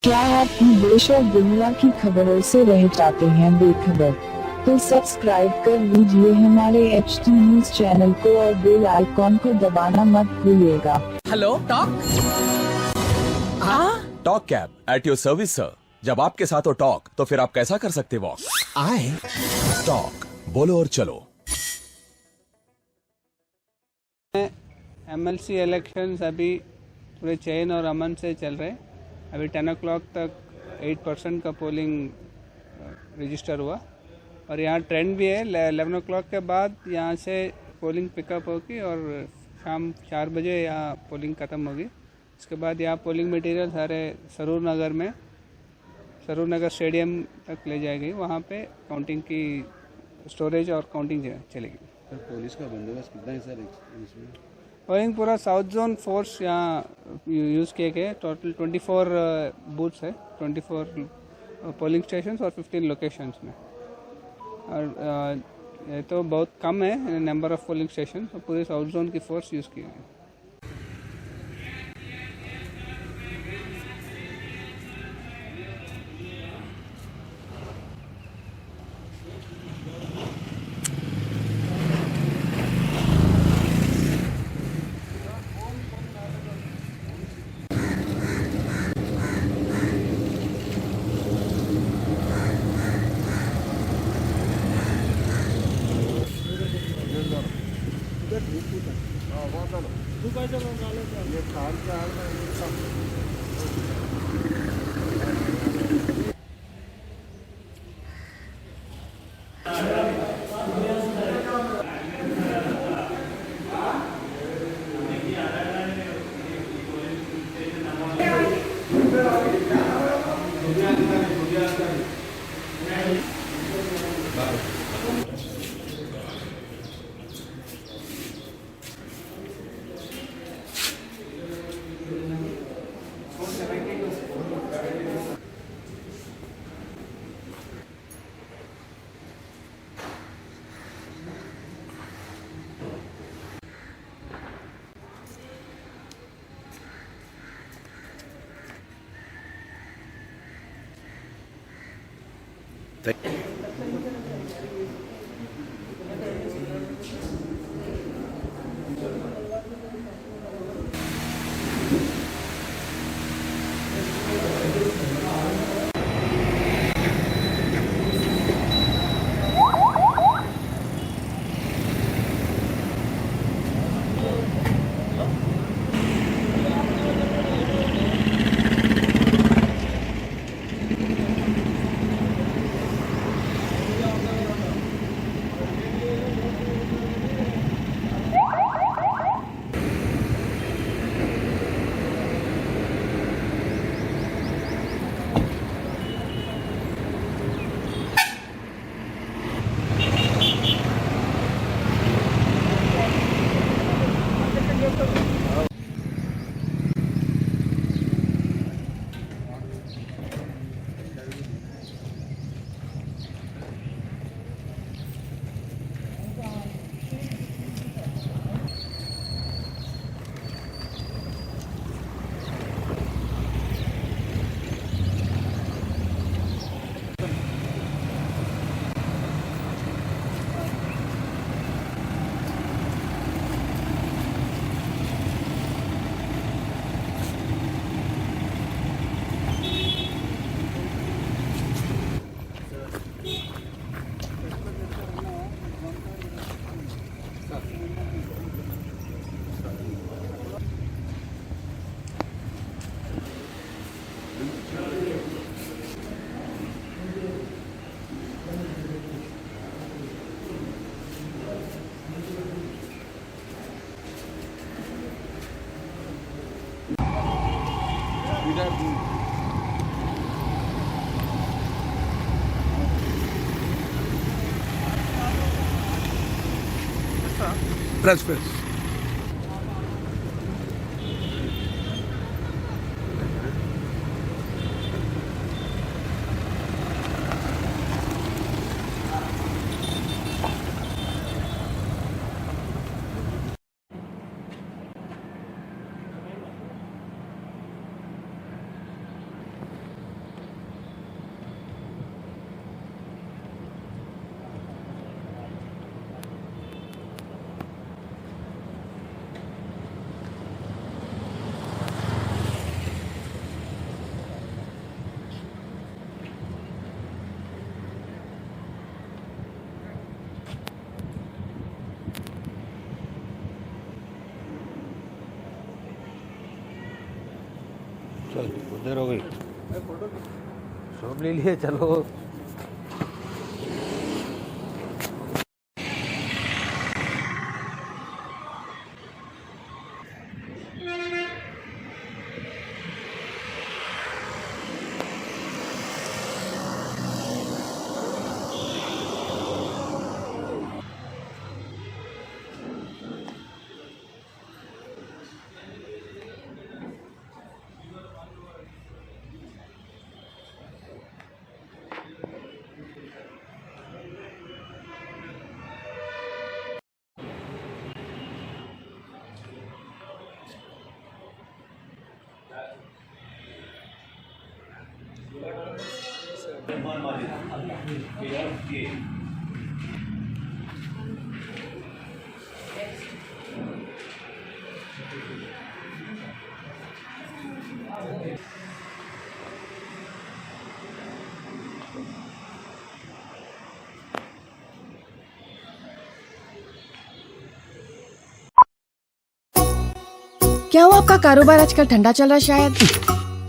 क्या आप देश और दुनिया की खबरों से रह जाते हैं बेखबर? तो सब्सक्राइब कर लीजिए हमारे HT न्यूज चैनल को और बेल आइकॉन को दबाना मत भूलिएगा। Hello talk. Talk cab at your service sir. जब आपके साथ हो टॉक तो फिर आप कैसा कर सकते वॉक? आए टॉक बोलो और चलो। MLC इलेक्शंस अभी पूरे चैन और अमन से चल रहे हैं। अभी 10 o'clock तक 8% का पोलिंग रजिस्टर हुआ और यहाँ ट्रेंड भी है। 11 o'clock के बाद यहाँ से पोलिंग पिकअप होगी और शाम 4 बजे यहाँ पोलिंग ख़त्म होगी। इसके बाद यहाँ पोलिंग मटेरियल सारे सरूर नगर स्टेडियम तक ले जाएगी। वहाँ पे काउंटिंग की स्टोरेज और काउंटिंग चलेगी। सर पुलिस का बंदोबस्त कितना है सर इसमें? पोलिंग पूरा साउथ जोन फोर्स यहाँ यूज़ किए गए। टोटल 24 बूथ्स है, 24 पोलिंग स्टेशन और 15 लोकेशंस में। और ये तो बहुत कम है नंबर ऑफ पोलिंग स्टेशन, तो पूरे साउथ जोन की फोर्स यूज़ की है। प्रेस देर हो गई शॉप ले लिए चलो क्या हुआ आपका कारोबार आजकल ठंडा चल रहा है शायद?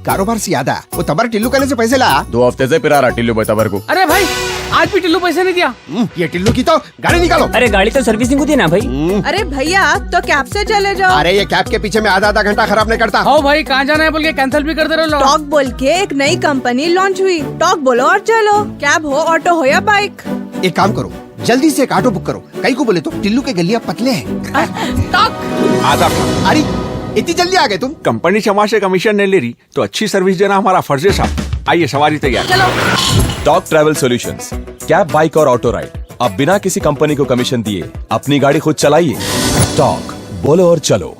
कारोबार से याद आया, वो तबर टिल्लू कहने से पैसे ला। 2 हफ्ते से पिरा रहा टिल्लू भाई तबर को। अरे भाई आज भी टिल्लू पैसे नहीं दिया। ये टिल्लू की तो गाड़ी निकालो। अरे गाड़ी तो सर्विसिंग होती है ना भाई। अरे भैया तो कैब से चले जाओ। अरे ये कैब के पीछे में आधा घंटा खराब नहीं करता। हाँ भाई कहाँ जाना है बोल के कैंसिल भी कर दे रहे हो। टॉक बोल के एक नई कंपनी लॉन्च हुई। टॉक बोलो और चलो, कैब हो, ऑटो हो या बाइक। एक काम करो, जल्दी से एक ऑटो बुक करो। कई को बोले तो टिल्लू के गलियां पतले हैं। आदाब। अरे इतनी जल्दी आ गए तुम? कंपनी क्षमा से कमीशन नहीं ले रही तो अच्छी सर्विस देना हमारा फर्ज है साहब। आइए सवारी तैयार। Talk travel solutions, cab, bike और ऑटो राइड। अब बिना किसी कंपनी को कमीशन दिए अपनी गाड़ी खुद चलाइए। टॉक, बोलो और चलो।